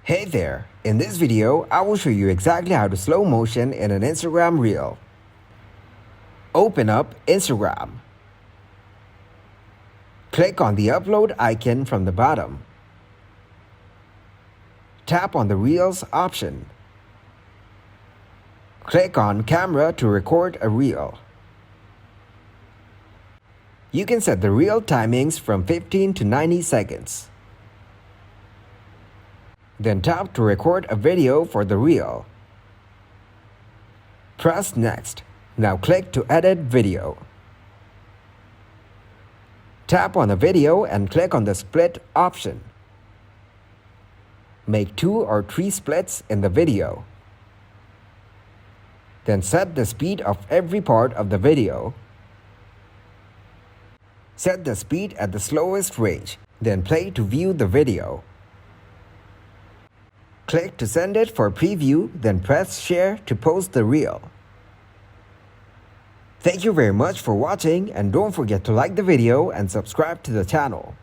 Hey there! In this video, I will show you exactly how to slow motion in an Instagram reel. Open up Instagram. Click on the upload icon from the bottom. Tap on the Reels option. Click on Camera to record a reel. You can set the reel timings from 15 to 90 seconds. Then tap to record a video for the reel. Press Next. Now click to edit video. Tap on the video and click on the split option. Make 2 or 3 splits in the video. Then set the speed of every part of the video. Set the speed at the slowest range, then play to view the video. Click to send it for preview, then press share to post the reel. Thank you very much for watching, and don't forget to like the video and subscribe to the channel.